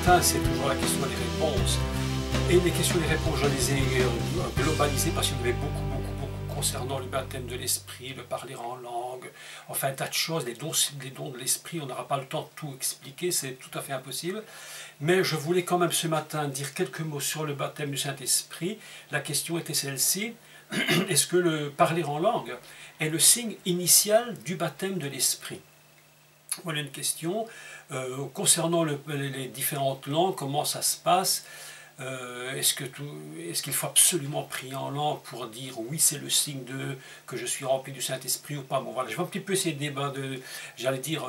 matin, c'est toujours la question des réponses. Et les questions et les réponses, je les ai globalisées parce qu'il y en avait beaucoup concernant le baptême de l'esprit, le parler en langue, enfin un tas de choses, les dons de l'esprit. On n'aura pas le temps de tout expliquer, c'est tout à fait impossible. Mais je voulais quand même ce matin dire quelques mots sur le baptême du Saint-Esprit. La question était celle-ci: est-ce que le parler en langue est le signe initial du baptême de l'esprit? Voilà une question. Concernant les différentes langues, comment ça se passe? Est-ce qu'il faut absolument prier en langue pour dire oui, c'est le signe que je suis rempli du Saint-Esprit ou pas? Bon, voilà, je vais un petit peu essayer j'allais dire,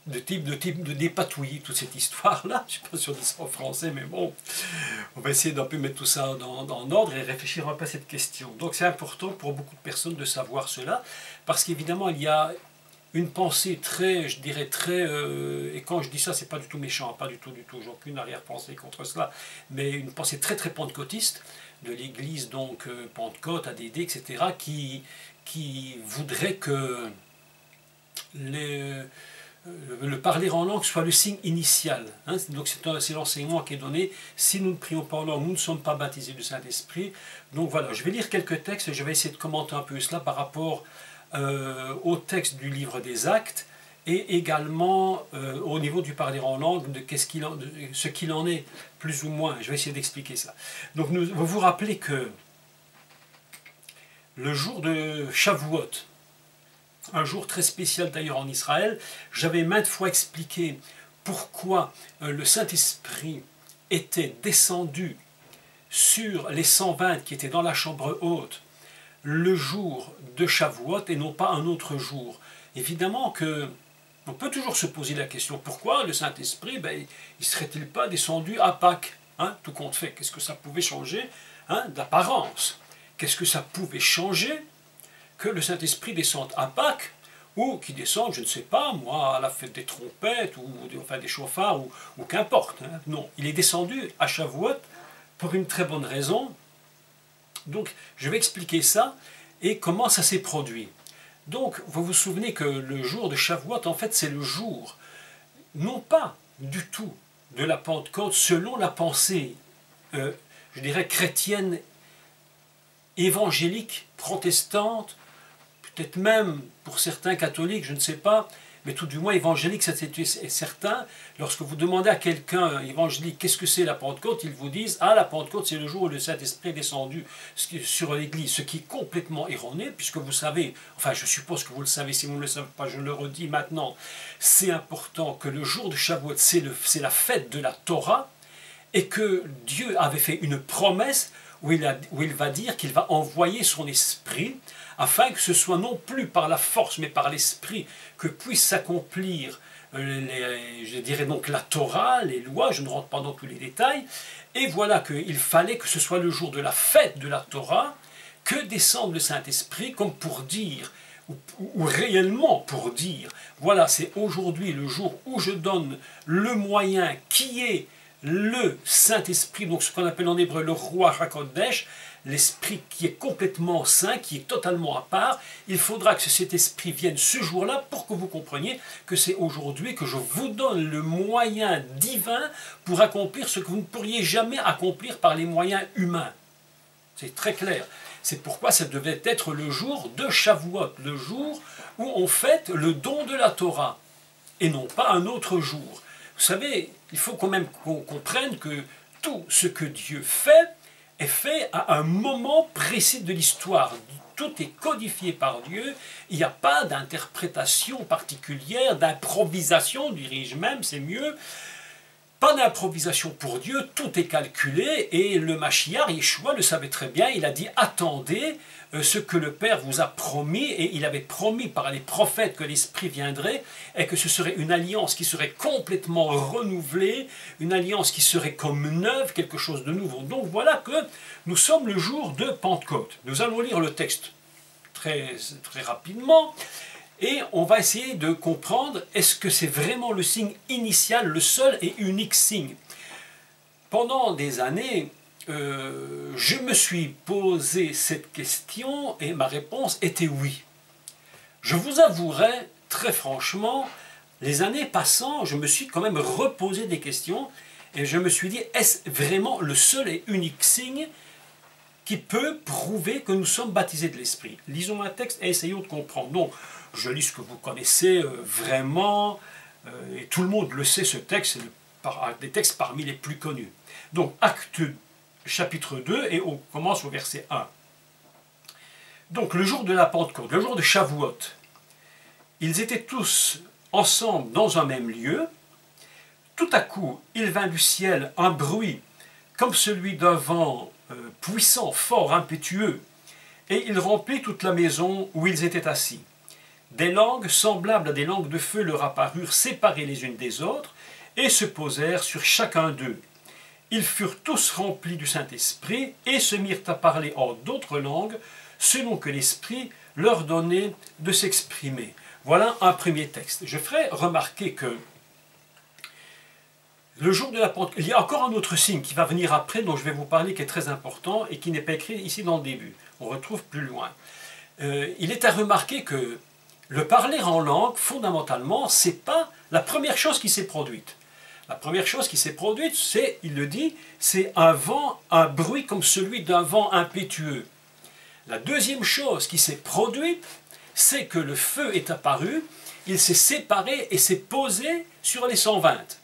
de dépatouiller toute cette histoire-là. Je ne sais pas si on dit ça en français, mais bon, on va essayer d'un peu mettre tout ça dans ordre et réfléchir un peu à cette question. Donc c'est important pour beaucoup de personnes de savoir cela, parce qu'évidemment, il y a une pensée très, je dirais et quand je dis ça, c'est pas du tout méchant, pas du tout, j'ai aucune arrière-pensée contre cela, mais une pensée très pentecôtiste de l'Église, donc Pentecôte, ADD, etc., qui voudrait que le parler en langue soit le signe initial. Hein. Donc c'est l'enseignement qui est donné. Si nous ne prions pas en langue, nous ne sommes pas baptisés du Saint-Esprit. Donc voilà, je vais lire quelques textes et je vais essayer de commenter un peu cela par rapport au texte du livre des Actes et également au niveau du parler en langue, de ce qu'il en est, plus ou moins. Je vais essayer d'expliquer ça. Donc vous vous rappelez que le jour de Shavuot, un jour très spécial d'ailleurs en Israël, j'avais maintes fois expliqué pourquoi le Saint-Esprit était descendu sur les 120 qui étaient dans la chambre haute le jour de Shavuot et non pas un autre jour. Évidemment que on peut toujours se poser la question, pourquoi le Saint-Esprit, il serait-il pas descendu à Pâques, hein, tout compte fait? Qu'est-ce que ça pouvait changer, hein, d'apparence? Qu'est-ce que ça pouvait changer que le Saint-Esprit descende à Pâques, ou qu'il descende, je ne sais pas, moi, à la fête des trompettes, ou enfin des chauffards, ou qu'importe. Hein. Non, il est descendu à Shavuot pour une très bonne raison. Donc, je vais expliquer ça et comment ça s'est produit. Donc, vous vous souvenez que le jour de Shavuot, en fait, c'est le jour, non pas du tout de la Pentecôte, selon la pensée, je dirais, chrétienne, évangélique, protestante, peut-être même pour certains catholiques, je ne sais pas, mais tout du moins évangélique, c'est certain. Lorsque vous demandez à quelqu'un évangélique qu'est-ce que c'est la Pentecôte, ils vous disent: ah, la Pentecôte, c'est le jour où le Saint-Esprit est descendu sur l'Église, ce qui est complètement erroné, puisque vous savez, enfin je suppose que vous le savez, si vous ne le savez pas, je le redis maintenant, c'est important que le jour de Shavuot, c'est la fête de la Torah, et que Dieu avait fait une promesse où il va dire qu'il va envoyer son esprit, afin que ce soit non plus par la force, mais par l'esprit, que puisse s'accomplir, je dirais donc la Torah, les lois, je ne rentre pas dans tous les détails, et voilà qu'il fallait que ce soit le jour de la fête de la Torah, que descende le Saint-Esprit, comme pour dire, ou réellement pour dire, voilà, c'est aujourd'hui le jour où je donne le moyen qui est le Saint-Esprit, donc ce qu'on appelle en hébreu le Ruach HaKodesh, l'esprit qui est complètement saint, qui est totalement à part. Il faudra que cet esprit vienne ce jour-là pour que vous compreniez que c'est aujourd'hui que je vous donne le moyen divin pour accomplir ce que vous ne pourriez jamais accomplir par les moyens humains. C'est très clair. C'est pourquoi ça devait être le jour de Shavuot, le jour où on fête le don de la Torah, et non pas un autre jour. Vous savez, il faut quand même qu'on comprenne que tout ce que Dieu fait est fait à un moment précis de l'histoire. Tout est codifié par Dieu, il n'y a pas d'interprétation particulière, d'improvisation, dirais-je même, c'est mieux. Pas d'improvisation pour Dieu, tout est calculé, et le Mashiach, Yeshua, le savait très bien, il a dit « Attendez ce que le Père vous a promis », et il avait promis par les prophètes que l'Esprit viendrait, et que ce serait une alliance qui serait complètement renouvelée, une alliance qui serait comme neuve, quelque chose de nouveau. Donc voilà que nous sommes le jour de Pentecôte. Nous allons lire le texte très rapidement, et on va essayer de comprendre, est-ce que c'est vraiment le signe initial, le seul et unique signe? Pendant des années, je me suis posé cette question et ma réponse était oui. Je vous avouerai très franchement les années passant, je me suis quand même reposé des questions et je me suis dit, est-ce vraiment le seul et unique signe qui peut prouver que nous sommes baptisés de l'Esprit? Lisons un texte et essayons de comprendre. Donc, je lis ce que vous connaissez vraiment, et tout le monde le sait, ce texte, c'est un des textes parmi les plus connus. Donc, Actes chapitre 2, et on commence au verset 1. Donc, le jour de la Pentecôte, le jour de Shavuot, ils étaient tous ensemble dans un même lieu. Tout à coup, il vint du ciel un bruit comme celui d'un vent puissant, fort, impétueux, et il remplit toute la maison où ils étaient assis. Des langues semblables à des langues de feu leur apparurent, séparées les unes des autres, et se posèrent sur chacun d'eux. Ils furent tous remplis du Saint-Esprit, et se mirent à parler en d'autres langues, selon que l'Esprit leur donnait de s'exprimer. Voilà un premier texte. Je ferai remarquer que le jour de la Pentecôte, il y a encore un autre signe qui va venir après, dont je vais vous parler, qui est très important et qui n'est pas écrit ici dans le début. On retrouve plus loin. Il est à remarquer que le parler en langue, fondamentalement, ce n'est pas la première chose qui s'est produite. La première chose qui s'est produite, c'est, il le dit, c'est un vent, un bruit comme celui d'un vent impétueux. La deuxième chose qui s'est produite, c'est que le feu est apparu, il s'est séparé et s'est posé sur les 120.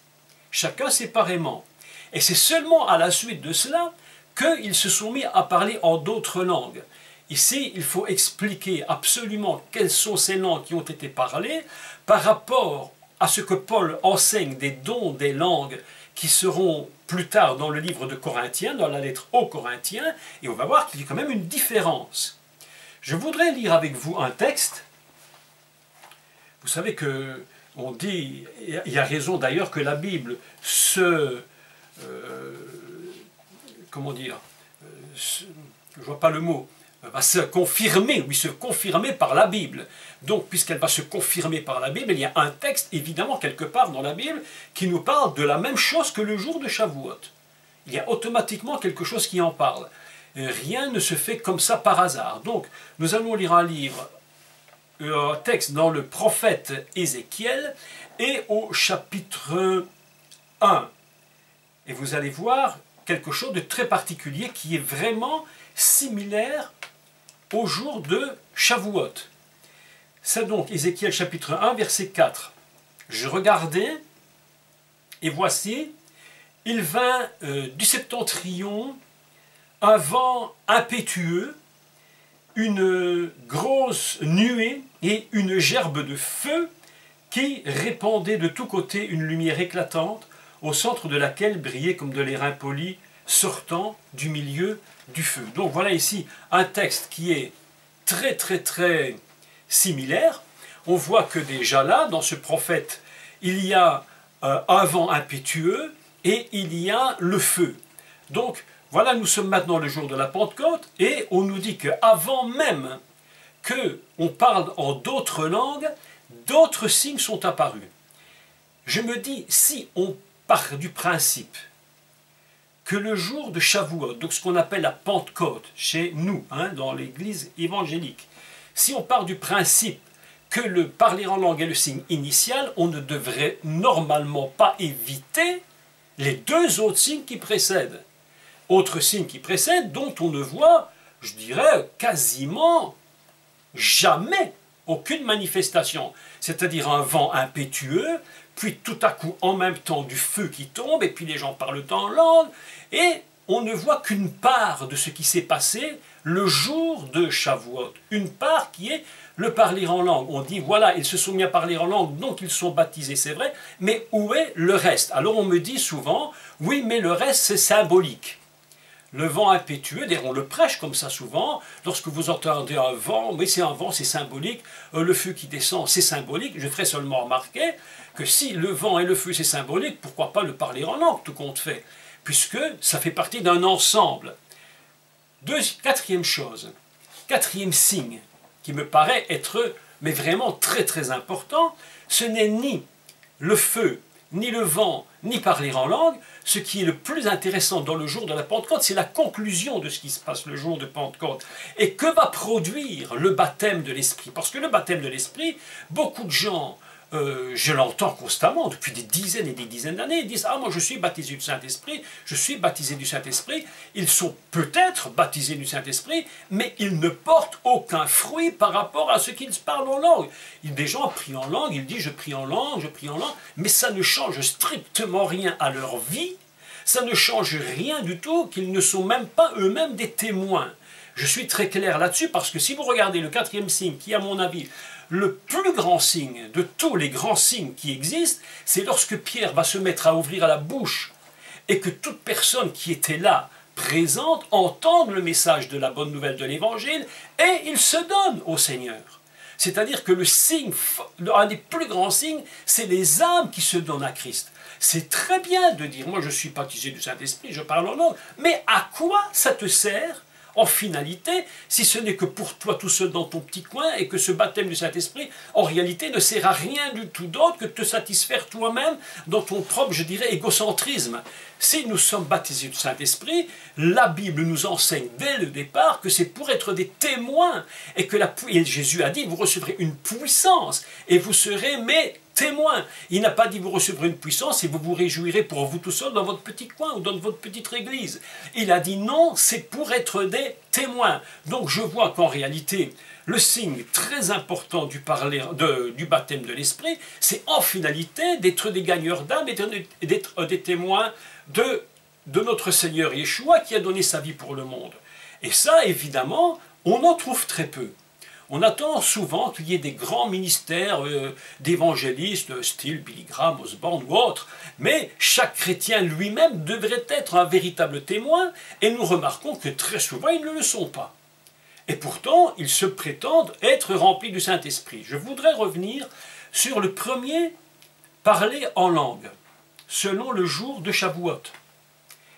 Chacun séparément. Et c'est seulement à la suite de cela qu'ils se sont mis à parler en d'autres langues. Ici, il faut expliquer absolument quelles sont ces langues qui ont été parlées par rapport à ce que Paul enseigne des dons des langues qui seront plus tard dans le livre de Corinthiens, dans la lettre aux Corinthiens, et on va voir qu'il y a quand même une différence. Je voudrais lire avec vous un texte. Vous savez que on dit, il y a raison d'ailleurs que la Bible comment dire, je ne vois pas le mot, va se confirmer, oui, se confirmer par la Bible. Donc, puisqu'elle va se confirmer par la Bible, il y a un texte, évidemment, quelque part dans la Bible, qui nous parle de la même chose que le jour de Shavuot. Il y a automatiquement quelque chose qui en parle. Rien ne se fait comme ça par hasard. Donc, nous allons lire un livre, un texte dans le prophète Ézéchiel et au chapitre 1. Et vous allez voir quelque chose de très particulier qui est vraiment similaire au jour de Shavuot. C'est donc Ézéchiel chapitre 1, verset 4. Je regardais, et voici, il vint du septentrion un vent impétueux, une grosse nuée et une gerbe de feu qui répandait de tous côtés une lumière éclatante, au centre de laquelle brillait comme de l'airain poli sortant du milieu du feu. Donc voilà ici un texte qui est très similaire. On voit que déjà là, dans ce prophète, il y a un vent impétueux et il y a le feu. Donc voilà, nous sommes maintenant le jour de la Pentecôte et on nous dit qu'avant même qu'on parle en d'autres langues, d'autres signes sont apparus. Je me dis, si on part du principe que le jour de Shavuot, donc ce qu'on appelle la Pentecôte chez nous, dans l'église évangélique, si on part du principe que le parler en langue est le signe initial, on ne devrait normalement pas éviter les deux autres signes qui précèdent. Autres signes qui précèdent dont on ne voit, je dirais, quasiment jamais aucune manifestation. C'est-à-dire un vent impétueux, puis tout à coup en même temps du feu qui tombe, et puis les gens parlent en langue, et on ne voit qu'une part de ce qui s'est passé le jour de Shavuot. Une part qui est le parler en langue. On dit, voilà, ils se sont mis à parler en langue, donc ils sont baptisés, c'est vrai, mais où est le reste? Alors on me dit souvent, oui, mais le reste c'est symbolique. Le vent impétueux, d'ailleurs on le prêche comme ça souvent, lorsque vous entendez un vent, mais c'est un vent, c'est symbolique, le feu qui descend, c'est symbolique. Je ferai seulement remarquer que si le vent et le feu c'est symbolique, pourquoi pas le parler en langue, tout compte fait, puisque ça fait partie d'un ensemble. Quatrième chose, quatrième signe, qui me paraît être, mais vraiment très important, ce n'est ni le feu, ni le vent, ni parler en langue. Ce qui est le plus intéressant dans le jour de la Pentecôte, c'est la conclusion de ce qui se passe le jour de Pentecôte. Et que va produire le baptême de l'Esprit? Parce que le baptême de l'Esprit, beaucoup de gens je l'entends constamment depuis des dizaines et des dizaines d'années. Ils disent « Ah, moi je suis baptisé du Saint-Esprit, je suis baptisé du Saint-Esprit. » Ils sont peut-être baptisés du Saint-Esprit, mais ils ne portent aucun fruit par rapport à ce qu'ils parlent en langue. Des gens prient en langue, ils disent « Je prie en langue, je prie en langue », mais ça ne change strictement rien à leur vie, ça ne change rien du tout, qu'ils ne sont même pas eux-mêmes des témoins. Je suis très clair là-dessus, parce que si vous regardez le 4e signe, qui à mon avis le plus grand signe de tous les grands signes qui existent, c'est lorsque Pierre va se mettre à ouvrir la bouche et que toute personne qui était là, présente, entende le message de la bonne nouvelle de l'Évangile et il se donne au Seigneur. C'est-à-dire que le signe, un des plus grands signes, c'est les âmes qui se donnent à Christ. C'est très bien de dire, moi je suis baptisé du Saint-Esprit, je parle en langue, mais à quoi ça te sert en finalité, si ce n'est que pour toi tout seul dans ton petit coin et que ce baptême du Saint-Esprit, en réalité, ne sert à rien du tout d'autre que de te satisfaire toi-même dans ton propre, je dirais, égocentrisme. Si nous sommes baptisés du Saint-Esprit, la Bible nous enseigne dès le départ que c'est pour être des témoins et que et Jésus a dit, vous recevrez une puissance et vous serez mes témoins. Il n'a pas dit vous recevrez une puissance et vous vous réjouirez pour vous tout seul dans votre petit coin ou dans votre petite église. Il a dit non, c'est pour être des témoins. Donc je vois qu'en réalité, le signe très important du baptême de l'Esprit, c'est en finalité d'être des gagneurs d'âme et d'être des témoins de notre Seigneur Yeshua qui a donné sa vie pour le monde. Et ça, évidemment, on en trouve très peu. On attend souvent qu'il y ait des grands ministères d'évangélistes, style Billy Graham, Osborne ou autres, mais chaque chrétien lui-même devrait être un véritable témoin, et nous remarquons que très souvent ils ne le sont pas. Et pourtant, ils se prétendent être remplis du Saint-Esprit. Je voudrais revenir sur le premier, parler en langue, selon le jour de Shavuot.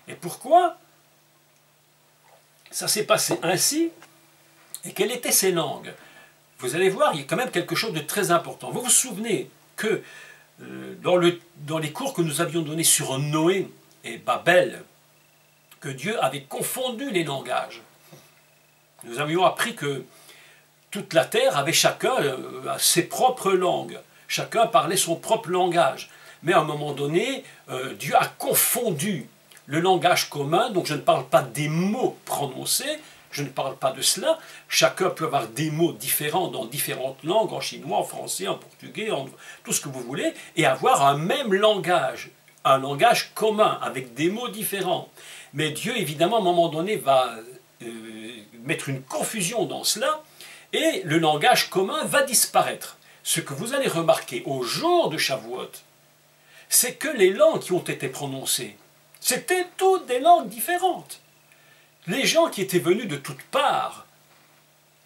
Et pourquoi ça s'est passé ainsi? Et quelles étaient ces langues? Vous allez voir, il y a quand même quelque chose de très important. Vous vous souvenez que dans les cours que nous avions donnés sur Noé et Babel, que Dieu avait confondu les langages. Nous avions appris que toute la terre avait chacun ses propres langues. Chacun parlait son propre langage. Mais à un moment donné, Dieu a confondu le langage commun, donc je ne parle pas des mots prononcés, je ne parle pas de cela. Chacun peut avoir des mots différents dans différentes langues, en chinois, en français, en portugais, en tout ce que vous voulez, et avoir un même langage, un langage commun, avec des mots différents. Mais Dieu, évidemment, à un moment donné, va mettre une confusion dans cela, et le langage commun va disparaître. Ce que vous allez remarquer au jour de Shavuot, c'est que les langues qui ont été prononcées, c'était toutes des langues différentes. Les gens qui étaient venus de toutes parts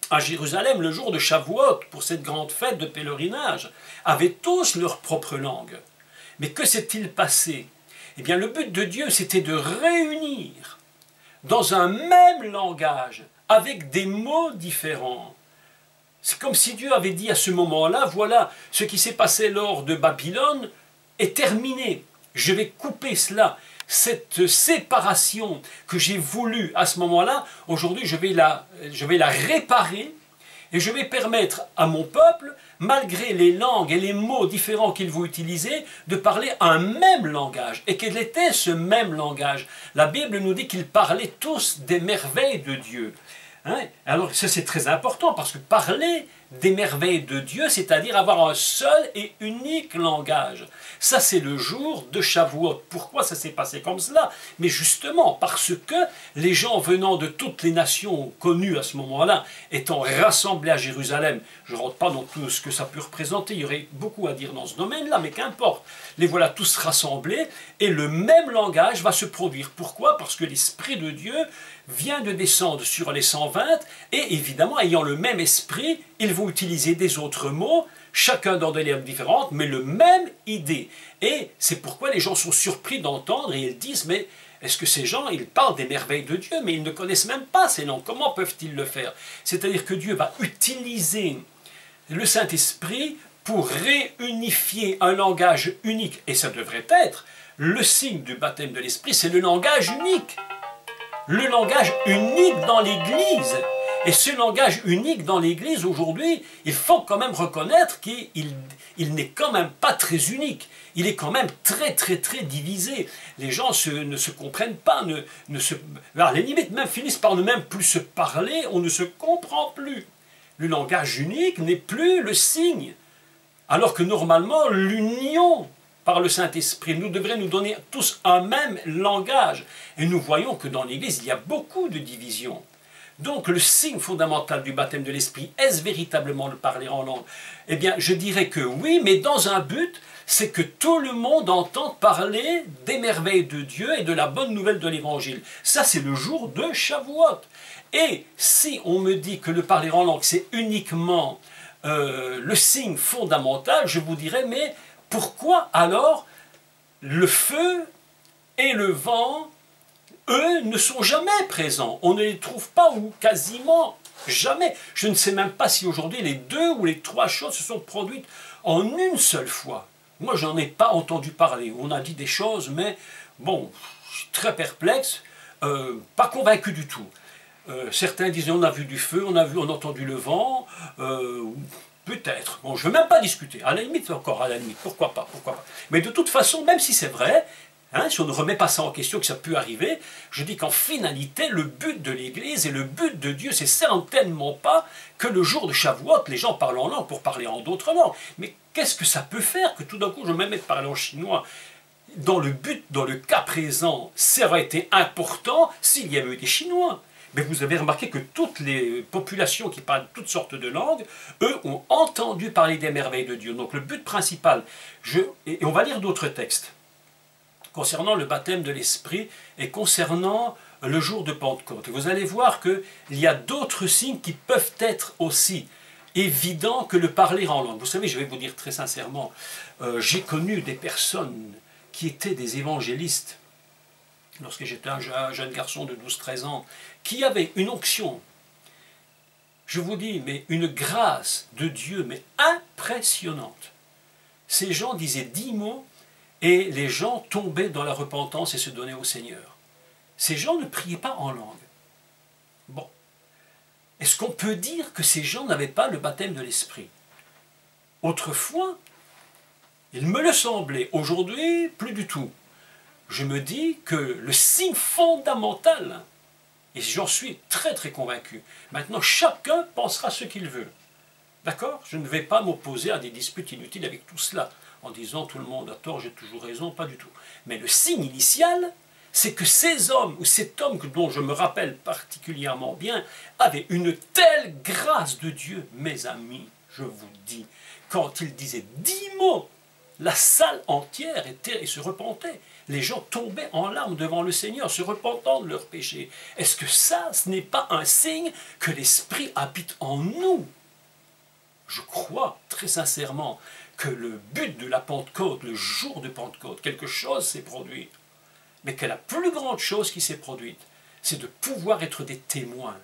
à Jérusalem le jour de Shavuot pour cette grande fête de pèlerinage avaient tous leur propre langue. Mais que s'est-il passé? Eh bien, le but de Dieu, c'était de réunir dans un même langage, avec des mots différents. C'est comme si Dieu avait dit à ce moment-là, voilà, ce qui s'est passé lors de Babylone est terminé. Je vais couper cela. Cette séparation que j'ai voulu à ce moment-là, aujourd'hui je vais la réparer et je vais permettre à mon peuple, malgré les langues et les mots différents qu'ils vont utiliser, de parler un même langage. Et quel était ce même langage? La Bible nous dit qu'ils parlaient tous des merveilles de Dieu. Hein? Alors ça c'est très important parce que parler des merveilles de Dieu, c'est-à-dire avoir un seul et unique langage. Ça c'est le jour de Shavuot. Pourquoi ça s'est passé comme cela? Mais justement parce que les gens venant de toutes les nations connues à ce moment-là, étant rassemblés à Jérusalem, je ne rentre pas dans tout ce que ça peut représenter, il y aurait beaucoup à dire dans ce domaine-là, mais qu'importe. Les voilà tous rassemblés et le même langage va se produire. Pourquoi? Parce que l'Esprit de Dieu vient de descendre sur les 120 et évidemment ayant le même esprit, ils vont utiliser des autres mots, chacun dans des langues différentes, mais le même idée. Et c'est pourquoi les gens sont surpris d'entendre et ils disent, mais est-ce que ces gens, ils parlent des merveilles de Dieu, mais ils ne connaissent même pas ces langues, comment peuvent-ils le faire? C'est-à-dire que Dieu va utiliser le Saint-Esprit pour réunifier un langage unique, et ça devrait être le signe du baptême de l'Esprit, c'est le langage unique. Le langage unique dans l'Église. Et ce langage unique dans l'Église aujourd'hui, il faut quand même reconnaître qu'il n'est quand même pas très unique. Il est quand même très divisé. Les gens ne se comprennent pas, alors, les limites même finissent par ne même plus se parler, on ne se comprend plus. Le langage unique n'est plus le signe. Alors que normalement, l'union par le Saint-Esprit nous devrait nous donner tous un même langage. Et nous voyons que dans l'Église, il y a beaucoup de divisions. Donc le signe fondamental du baptême de l'Esprit, est-ce véritablement le parler en langue? Eh bien, je dirais que oui, mais dans un but, c'est que tout le monde entende parler des merveilles de Dieu et de la bonne nouvelle de l'Évangile. Ça, c'est le jour de Shavuot. Et si on me dit que le parler en langue, c'est uniquement le signe fondamental, je vous dirais, mais pourquoi alors le feu et le vent, eux, ne sont jamais présents? On ne les trouve pas, ou quasiment jamais. Je ne sais même pas si aujourd'hui les 2 ou les 3 choses se sont produites en une seule fois. Moi, j'en ai pas entendu parler. On a dit des choses, mais bon, je suis très perplexe, pas convaincu du tout. Certains disaient on a vu du feu, on a entendu le vent, peut-être. Bon, je ne veux même pas discuter. À la limite, encore, à la limite, pourquoi pas. Mais de toute façon, même si c'est vrai, hein, si on ne remet pas ça en question, que ça peut arriver, je dis qu'en finalité, le but de l'Église et le but de Dieu, c'est certainement pas que le jour de Shavuot, les gens parlent en langue pour parler en d'autres langues. Mais qu'est-ce que ça peut faire que tout d'un coup, je me mette à parler en chinois? Dans le cas présent, ça aurait été important s'il y avait eu des Chinois. Mais vous avez remarqué que toutes les populations qui parlent toutes sortes de langues, eux ont entendu parler des merveilles de Dieu. Donc le but principal, et on va lire d'autres textes, concernant le baptême de l'Esprit et concernant le jour de Pentecôte. Et vous allez voir qu'il y a d'autres signes qui peuvent être aussi évidents que le parler en langue. Vous savez, je vais vous dire très sincèrement, j'ai connu des personnes qui étaient des évangélistes, lorsque j'étais un jeune garçon de 12-13 ans, qui avaient une onction, je vous dis, mais une grâce de Dieu, mais impressionnante. Ces gens disaient 10 mots, et les gens tombaient dans la repentance et se donnaient au Seigneur. Ces gens ne priaient pas en langue. Bon. Est-ce qu'on peut dire que ces gens n'avaient pas le baptême de l'Esprit? Autrefois, il me le semblait. Aujourd'hui, plus du tout. Je me dis que le signe fondamental, et j'en suis très convaincu, maintenant chacun pensera ce qu'il veut. D'accord? Je ne vais pas m'opposer à des disputes inutiles avec tout cela, en disant tout le monde a tort, j'ai toujours raison, pas du tout. Mais le signe initial, c'est que ces hommes, ou cet homme dont je me rappelle particulièrement bien, avait une telle grâce de Dieu, mes amis, je vous dis, quand il disait 10 mots, la salle entière était et se repentait. Les gens tombaient en larmes devant le Seigneur, se repentant de leurs péchés. Est-ce que ça, ce n'est pas un signe que l'Esprit habite en nous? Je crois très sincèrement que le but de la Pentecôte, le jour de Pentecôte, quelque chose s'est produit. Mais que la plus grande chose qui s'est produite, c'est de pouvoir être des témoins.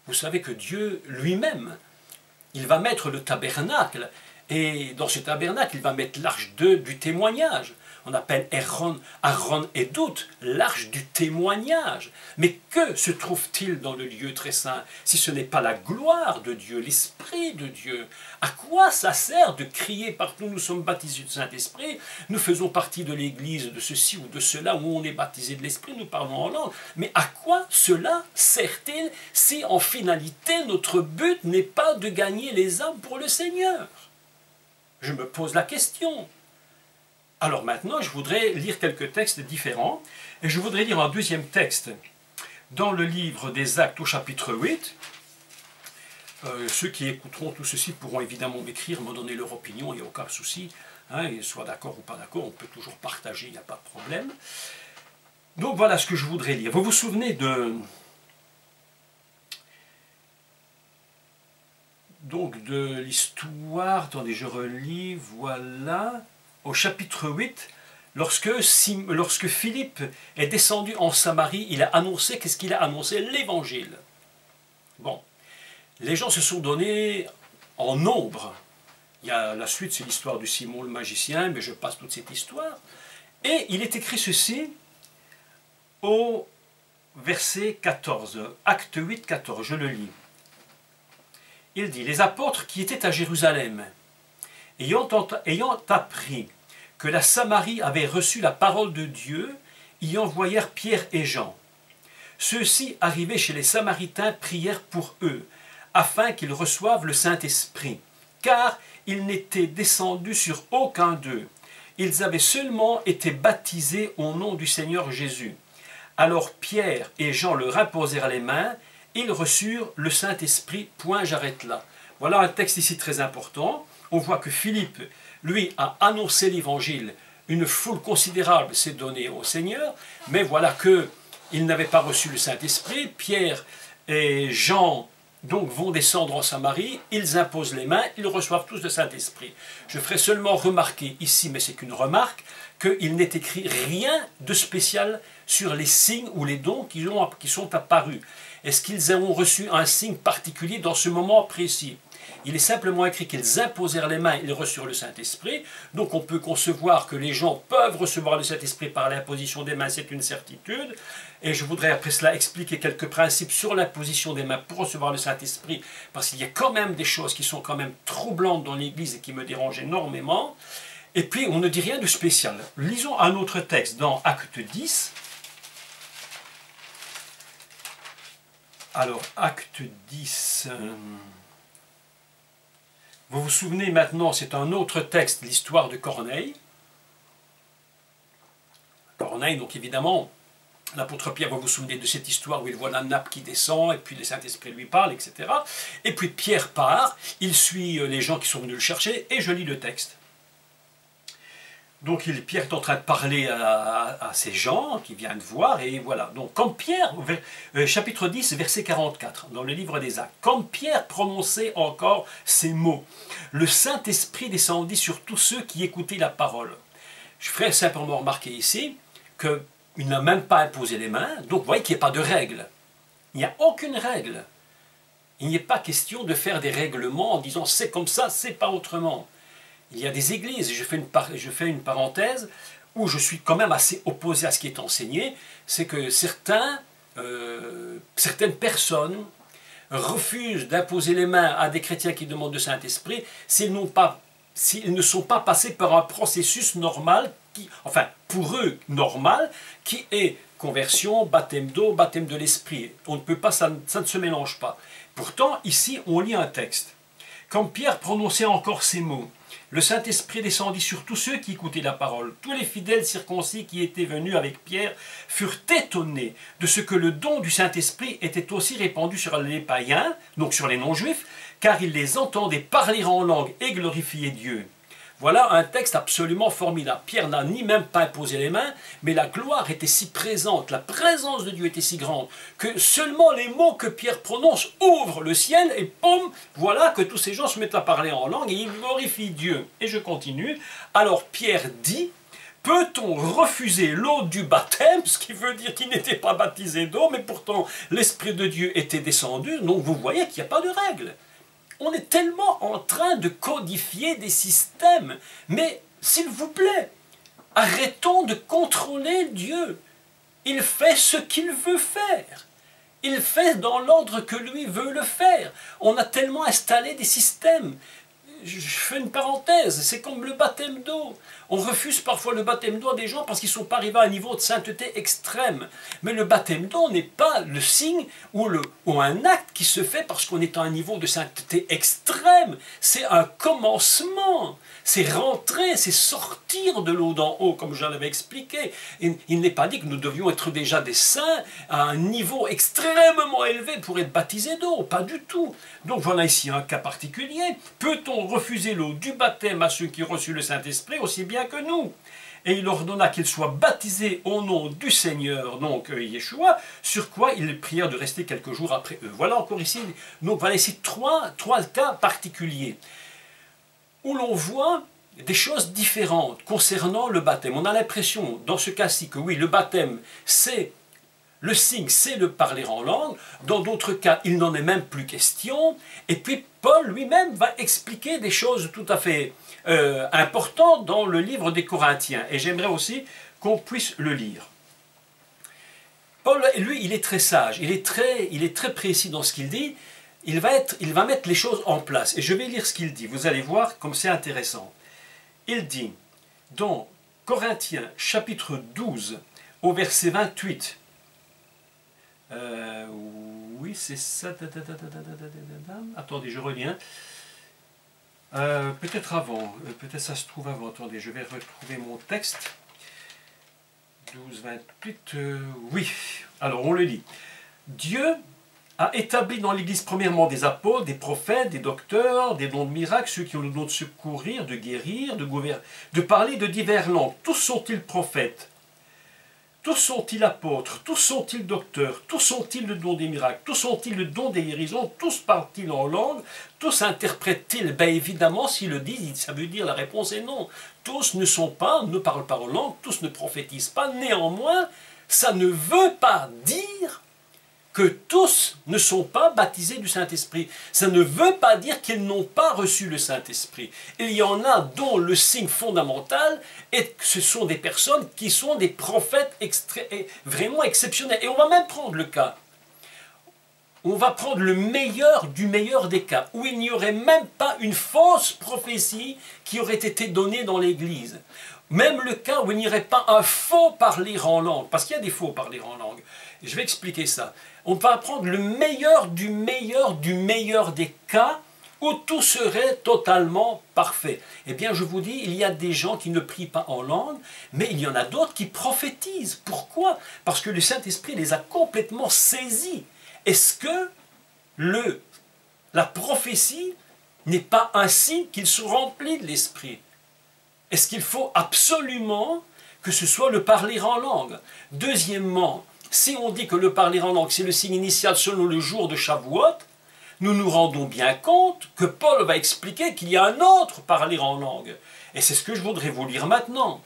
Vous savez que Dieu lui-même, il va mettre le tabernacle, et dans ce tabernacle, il va mettre l'arche du témoignage. On appelle Aaron et Dout, l'arche du témoignage. Mais que se trouve-t-il dans le lieu très saint, si ce n'est pas la gloire de Dieu, l'Esprit de Dieu? À quoi ça sert de crier partout, nous sommes baptisés du Saint-Esprit, nous faisons partie de l'Église, de ceci ou de cela, où on est baptisé de l'Esprit, nous parlons en langue. Mais à quoi cela sert-il si en finalité notre but n'est pas de gagner les âmes pour le Seigneur? Je me pose la question. Alors maintenant, je voudrais lire quelques textes différents, et je voudrais lire un deuxième texte dans le livre des Actes au chapitre 8. Ceux qui écouteront tout ceci pourront évidemment m'écrire, me donner leur opinion, il n'y a aucun souci, hein, et soit d'accord ou pas d'accord, on peut toujours partager, il n'y a pas de problème. Donc voilà ce que je voudrais lire. Vous vous souvenez de l'histoire, attendez, je relis, voilà, au chapitre 8, lorsque Philippe est descendu en Samarie, il a annoncé, qu'est-ce qu'il a annoncé? L'évangile. Bon, les gens se sont donnés en nombre. Il y a la suite, c'est l'histoire de Simon le magicien, mais je passe toute cette histoire. Et il est écrit ceci au verset 14, acte 8, 14, je le lis. il dit, les apôtres qui étaient à Jérusalem, ayant appris que la Samarie avait reçu la parole de Dieu, y envoyèrent Pierre et Jean. Ceux-ci, arrivés chez les Samaritains, prièrent pour eux, afin qu'ils reçoivent le Saint-Esprit, car il n'était descendu sur aucun d'eux. Ils avaient seulement été baptisés au nom du Seigneur Jésus. Alors Pierre et Jean leur imposèrent les mains, ils reçurent le Saint-Esprit. Point, j'arrête là. Voilà un texte ici très important. On voit que Philippe, lui, a annoncé l'évangile. Une foule considérable s'est donnée au Seigneur, mais voilà qu'ils n'avaient pas reçu le Saint-Esprit. Pierre et Jean donc vont descendre en Samarie, ils imposent les mains, ils reçoivent tous le Saint-Esprit. Je ferai seulement remarquer ici, mais c'est qu'une remarque, qu'il n'est écrit rien de spécial sur les signes ou les dons qui sont apparus. Est-ce qu'ils ont reçu un signe particulier dans ce moment précis? Il est simplement écrit qu'ils imposèrent les mains, ils reçurent le Saint-Esprit. Donc on peut concevoir que les gens peuvent recevoir le Saint-Esprit par l'imposition des mains, c'est une certitude. Et je voudrais après cela expliquer quelques principes sur l'imposition des mains pour recevoir le Saint-Esprit, parce qu'il y a quand même des choses qui sont quand même troublantes dans l'Église et qui me dérangent énormément. Et puis on ne dit rien de spécial. Lisons un autre texte dans Acte 10. Alors, Acte 10... Vous vous souvenez maintenant, c'est un autre texte, l'histoire de Corneille. Corneille, donc évidemment, l'apôtre Pierre, vous vous souvenez de cette histoire où il voit la nappe qui descend, et puis le Saint-Esprit lui parle, etc. Et puis Pierre part, il suit les gens qui sont venus le chercher, et je lis le texte. Donc Pierre est en train de parler à ces gens qui viennent voir, et voilà. Donc comme Pierre, chapitre 10, verset 44, dans le livre des Actes, comme Pierre prononçait encore ces mots, le Saint-Esprit descendit sur tous ceux qui écoutaient la parole. Je ferai simplement remarquer ici qu'il n'a même pas imposé les mains, donc vous voyez qu'il n'y a pas de règle. Il n'y a aucune règle. Il n'y est pas question de faire des règlements en disant c'est comme ça, c'est pas autrement. Il y a des églises, je fais une parenthèse, où je suis quand même assez opposé à ce qui est enseigné, c'est que certaines personnes refusent d'imposer les mains à des chrétiens qui demandent le Saint-Esprit s'ils ne sont pas passés par un processus normal, enfin pour eux normal, qui est conversion, baptême d'eau, baptême de l'Esprit. On ne peut pas, ça ne se mélange pas. Pourtant, ici, on lit un texte. Quand Pierre prononçait encore ces mots, le Saint-Esprit descendit sur tous ceux qui écoutaient la parole. Tous les fidèles circoncis qui étaient venus avec Pierre furent étonnés de ce que le don du Saint-Esprit était aussi répandu sur les païens, donc sur les non-juifs, car ils les entendaient parler en langue et glorifier Dieu. Voilà un texte absolument formidable. Pierre n'a ni même pas imposé les mains, mais la gloire était si présente, la présence de Dieu était si grande, que seulement les mots que Pierre prononce ouvrent le ciel, et poum, voilà que tous ces gens se mettent à parler en langue, et ils glorifient Dieu. Et je continue. Alors Pierre dit, peut-on refuser l'eau du baptême, ce qui veut dire qu'il n'était pas baptisé d'eau, mais pourtant l'Esprit de Dieu était descendu, donc vous voyez qu'il n'y a pas de règle. On est tellement en train de codifier des systèmes. Mais, s'il vous plaît, arrêtons de contrôler Dieu. Il fait ce qu'il veut faire. Il fait dans l'ordre que lui veut le faire. On a tellement installé des systèmes. Je fais une parenthèse, c'est comme le baptême d'eau. On refuse parfois le baptême d'eau à des gens parce qu'ils ne sont pas arrivés à un niveau de sainteté extrême. Mais le baptême d'eau n'est pas le signe ou un acte qui se fait parce qu'on est à un niveau de sainteté extrême. C'est un commencement. C'est rentrer, c'est sortir de l'eau d'en haut, comme je l'avais expliqué. Il n'est pas dit que nous devions être déjà des saints à un niveau extrêmement élevé pour être baptisés d'eau, pas du tout. Donc voilà ici un cas particulier. Peut-on refuser l'eau du baptême à ceux qui ont reçu le Saint-Esprit aussi bien que nous? Et il ordonna qu'ils soient baptisés au nom du Seigneur, donc Yeshua, sur quoi ils prièrent de rester quelques jours après eux. Voilà encore ici, donc voilà ici trois cas particuliers, où l'on voit des choses différentes concernant le baptême. On a l'impression, dans ce cas-ci, que oui, le baptême, c'est le signe, c'est le parler en langue. Dans d'autres cas, il n'en est même plus question. Et puis, Paul lui-même va expliquer des choses tout à fait importantes dans le livre des Corinthiens. Et j'aimerais aussi qu'on puisse le lire. Paul, lui, il est très sage, il est très précis dans ce qu'il dit. il va mettre les choses en place. Et je vais lire ce qu'il dit. Vous allez voir comme c'est intéressant. Il dit, dans Corinthiens chapitre 12, au verset 28, oui, c'est ça. Attendez, je reviens. Peut-être avant, peut-être ça se trouve avant. Attendez, je vais retrouver mon texte. 12, 28, oui. Alors, on le lit. Dieu a établi dans l'Église premièrement des apôtres, des prophètes, des docteurs, des dons de miracles, ceux qui ont le don de secourir, de guérir, de gouverner, de parler de divers langues. Tous sont-ils prophètes? Tous sont-ils apôtres? Tous sont-ils docteurs? Tous sont-ils le don des miracles? Tous sont-ils le don des guérisons? Tous parlent-ils en langue? Tous interprètent-ils? Ben évidemment, s'ils le disent, ça veut dire la réponse est non. Tous ne parlent pas en langue, tous ne prophétisent pas. Néanmoins, ça ne veut pas dire que tous ne sont pas baptisés du Saint-Esprit. Ça ne veut pas dire qu'ils n'ont pas reçu le Saint-Esprit. Il y en a dont le signe fondamental est que ce sont des personnes qui sont des prophètes vraiment exceptionnels. Et on va même prendre le cas. On va prendre le meilleur du meilleur des cas, où il n'y aurait même pas une fausse prophétie qui aurait été donnée dans l'Église. Même le cas où il n'y aurait pas un faux parler en langue, parce qu'il y a des faux parler en langue. Je vais expliquer ça. On va prendre le meilleur du meilleur des cas où tout serait totalement parfait. Eh bien, je vous dis, il y a des gens qui ne prient pas en langue, mais il y en a d'autres qui prophétisent. Pourquoi? Parce que le Saint-Esprit les a complètement saisis. Est-ce que la prophétie n'est pas un signe qu'ils sont remplis de l'Esprit? Est-ce qu'il faut absolument que ce soit le parler en langue? Deuxièmement, si on dit que le parler en langue, c'est le signe initial selon le jour de Shavuot, nous nous rendons bien compte que Paul va expliquer qu'il y a un autre parler en langue. Et c'est ce que je voudrais vous lire maintenant.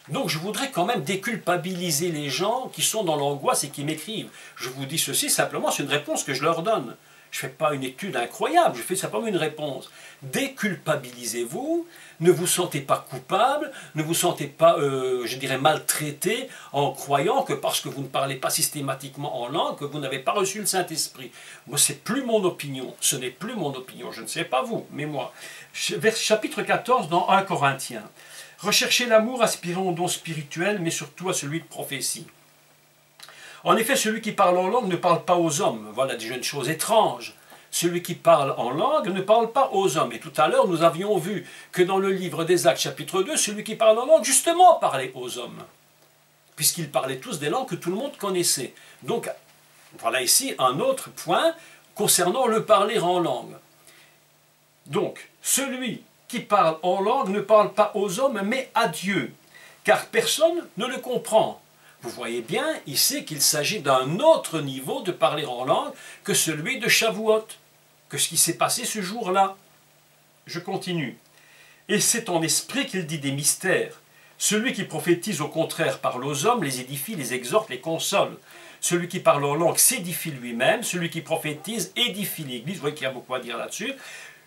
Donc je voudrais quand même déculpabiliser les gens qui sont dans l'angoisse et qui m'écrivent. Je vous dis ceci simplement, c'est une réponse que je leur donne. Je ne fais pas une étude incroyable, je fais simplement une réponse. Déculpabilisez-vous, ne vous sentez pas coupable, ne vous sentez pas, je dirais, maltraité en croyant que parce que vous ne parlez pas systématiquement en langue, que vous n'avez pas reçu le Saint-Esprit. Moi, c'est plus mon opinion, ce n'est plus mon opinion, je ne sais pas vous, mais moi. Vers chapitre 14 dans 1 Corinthiens. Recherchez l'amour, aspirant au don spirituel, mais surtout à celui de prophétie. En effet, celui qui parle en langue ne parle pas aux hommes. Voilà déjà une chose étrange. Celui qui parle en langue ne parle pas aux hommes. Et tout à l'heure, nous avions vu que dans le livre des Actes, chapitre 2, celui qui parle en langue, justement, parlait aux hommes. Puisqu'ils parlaient tous des langues que tout le monde connaissait. Donc, voilà ici un autre point concernant le parler en langue. Donc, celui qui parle en langue ne parle pas aux hommes, mais à Dieu. Car personne ne le comprend. Vous voyez bien ici qu'il s'agit d'un autre niveau de parler en langue que celui de Shavuot, que ce qui s'est passé ce jour-là. Je continue. Et c'est en esprit qu'il dit des mystères. Celui qui prophétise au contraire parle aux hommes, les édifie, les exhorte, les console. Celui qui parle en langue s'édifie lui-même, celui qui prophétise édifie l'Église. Vous voyez qu'il y a beaucoup à dire là-dessus.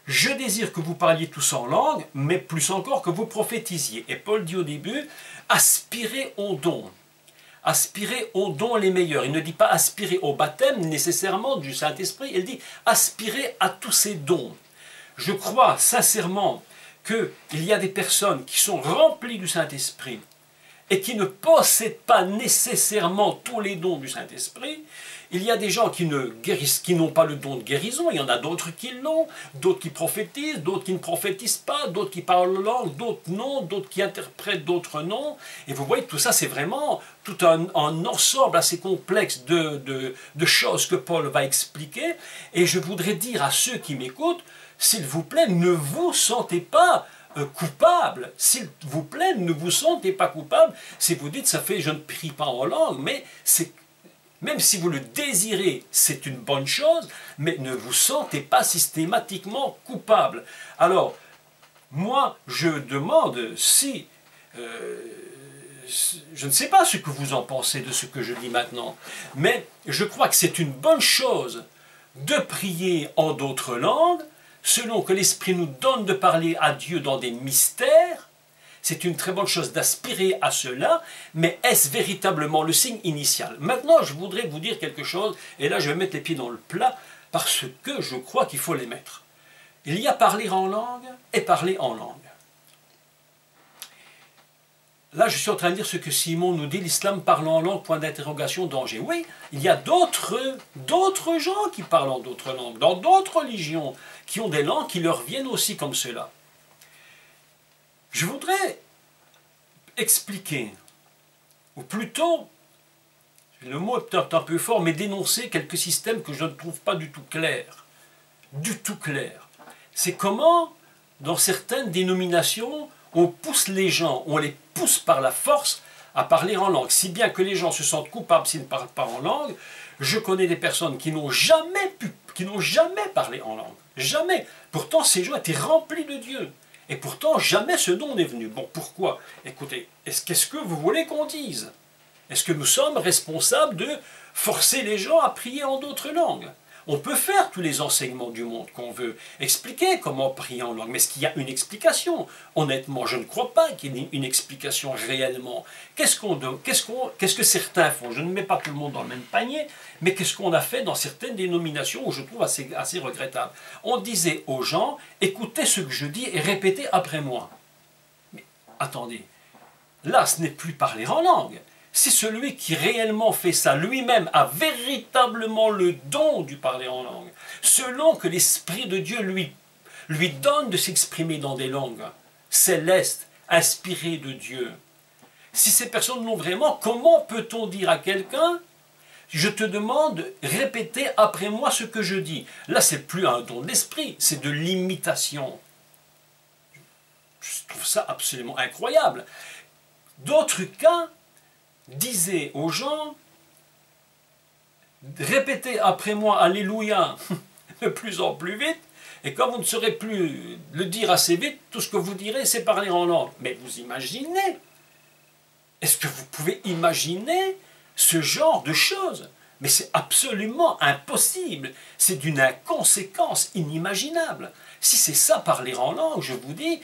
Je désire que vous parliez tous en langue, mais plus encore que vous prophétisiez. Et Paul dit au début, aspirez aux dons. Aspirer aux dons les meilleurs. Il ne dit pas aspirer au baptême nécessairement du Saint-Esprit, il dit aspirer à tous ces dons. Je crois sincèrement qu'il y a des personnes qui sont remplies du Saint-Esprit et qui ne possèdent pas nécessairement tous les dons du Saint-Esprit. Il y a des gens qui n'ont pas le don de guérison, il y en a d'autres qui l'ont, d'autres qui prophétisent, d'autres qui ne prophétisent pas, d'autres qui parlent langue, d'autres non, d'autres qui interprètent, d'autres non. Et vous voyez, tout ça, c'est vraiment tout un ensemble assez complexe de choses que Paul va expliquer. Et je voudrais dire à ceux qui m'écoutent, s'il vous plaît, ne vous sentez pas coupable. S'il vous plaît, ne vous sentez pas coupable. Si vous dites, ça fait, je ne prie pas en langue, mais c'est... Même si vous le désirez, c'est une bonne chose, mais ne vous sentez pas systématiquement coupable. Alors, moi, je demande si... je ne sais pas ce que vous en pensez de ce que je dis maintenant, mais je crois que c'est une bonne chose de prier en d'autres langues, selon que l'Esprit nous donne de parler à Dieu dans des mystères. C'est une très bonne chose d'aspirer à cela, mais est-ce véritablement le signe initial? Maintenant, je voudrais vous dire quelque chose, et là je vais mettre les pieds dans le plat, parce que je crois qu'il faut les mettre. Il y a parler en langue et parler en langue. Là, je suis en train de dire ce que Simon nous dit, l'islam parle en langue, point d'interrogation, danger. Oui, il y a d'autres gens qui parlent en d'autres langues, dans d'autres religions, qui ont des langues qui leur viennent aussi comme cela. Je voudrais expliquer, ou plutôt, le mot est peut-être un peu fort, mais dénoncer quelques systèmes que je ne trouve pas du tout clairs. Du tout clairs. C'est comment, dans certaines dénominations, on pousse les gens, on les pousse par la force à parler en langue. Si bien que les gens se sentent coupables s'ils ne parlent pas en langue. Je connais des personnes qui n'ont jamais parlé en langue. Jamais. Pourtant, ces gens étaient remplis de Dieu. Et pourtant, jamais ce don n'est venu. Bon, pourquoi? Écoutez, qu'est-ce que vous voulez qu'on dise? Est-ce que nous sommes responsables de forcer les gens à prier en d'autres langues? On peut faire tous les enseignements du monde qu'on veut, expliquer comment prier en langue, mais est-ce qu'il y a une explication? Honnêtement, je ne crois pas qu'il y ait une explication réellement. Qu'est-ce que certains font? Je ne mets pas tout le monde dans le même panier, mais qu'est-ce qu'on a fait dans certaines dénominations où je trouve assez regrettable? On disait aux gens, écoutez ce que je dis et répétez après moi. Mais attendez, là ce n'est plus parler en langue. Si celui qui réellement fait ça lui-même a véritablement le don du parler en langue, selon que l'Esprit de Dieu lui donne de s'exprimer dans des langues célestes, inspirées de Dieu. Si ces personnes l'ont vraiment, comment peut-on dire à quelqu'un « Je te demande, répétez après moi ce que je dis ». Là, c'est plus un don de l'esprit, c'est de l'imitation. Je trouve ça absolument incroyable. D'autres cas disaient aux gens, répétez après moi Alléluia de plus en plus vite, et quand vous ne saurez plus le dire assez vite, tout ce que vous direz, c'est parler en langue. Mais vous imaginez? Est-ce que vous pouvez imaginer ce genre de choses? Mais c'est absolument impossible. C'est d'une inconséquence inimaginable. Si c'est ça, parler en langue, je vous dis,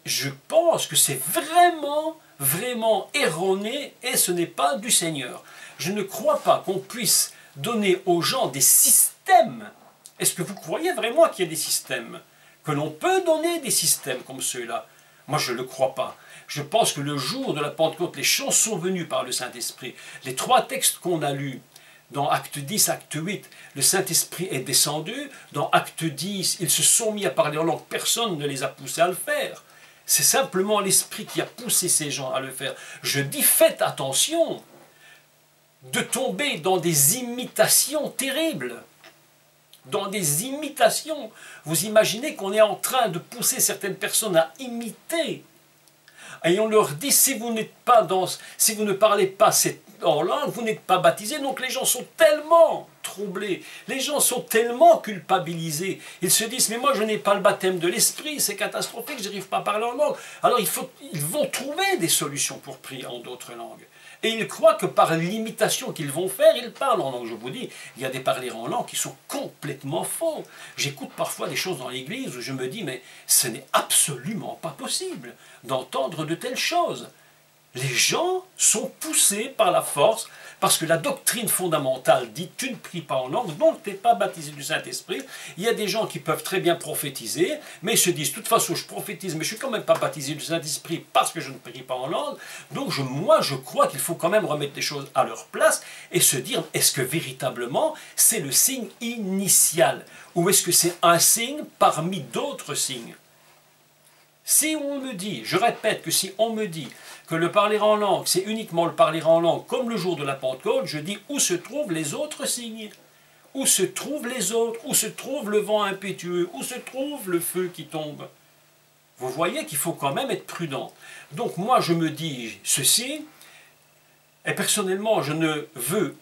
je pense que c'est vraiment erroné et ce n'est pas du Seigneur. Je ne crois pas qu'on puisse donner aux gens des systèmes. Est-ce que vous croyez vraiment qu'il y a des systèmes? Que l'on peut donner des systèmes comme ceux-là? Moi, je ne le crois pas. Je pense que le jour de la Pentecôte, les chants sont venus par le Saint-Esprit. Les 3 textes qu'on a lus, dans Acte 10, Acte 8, le Saint-Esprit est descendu. Dans Acte 10, ils se sont mis à parler en langue. Personne ne les a poussés à le faire. C'est simplement l'Esprit qui a poussé ces gens à le faire. Je dis, faites attention de tomber dans des imitations terribles. Dans des imitations. Vous imaginez qu'on est en train de pousser certaines personnes à imiter. Et on leur dit, si vous ne parlez pas en langue, vous n'êtes pas baptisé. Donc les gens sont tellement troublés, les gens sont tellement culpabilisés. Ils se disent, mais moi je n'ai pas le baptême de l'esprit, c'est catastrophique, je n'arrive pas à parler en langue. Alors ils vont trouver des solutions pour prier en d'autres langues. Et ils croient que par l'imitation qu'ils vont faire, ils parlent en langue. Je vous dis, il y a des parlers en langue qui sont complètement faux. J'écoute parfois des choses dans l'église où je me dis, mais ce n'est absolument pas possible d'entendre de telles choses. Les gens sont poussés par la force, parce que la doctrine fondamentale dit tu ne pries pas en langue, donc tu n'es pas baptisé du Saint-Esprit. Il y a des gens qui peuvent très bien prophétiser, mais ils se disent, de toute façon je prophétise, mais je ne suis quand même pas baptisé du Saint-Esprit parce que je ne prie pas en langue. Donc moi je crois qu'il faut quand même remettre les choses à leur place et se dire, est-ce que véritablement c'est le signe initial, ou est-ce que c'est un signe parmi d'autres signes? Si on me dit, je répète que si on me dit que le parler en langue, c'est uniquement le parler en langue comme le jour de la Pentecôte, je dis où se trouvent les autres signes? Où se trouvent les autres? Où se trouve le vent impétueux? Où se trouve le feu qui tombe? Vous voyez qu'il faut quand même être prudent. Donc moi je me dis ceci, et personnellement je ne veux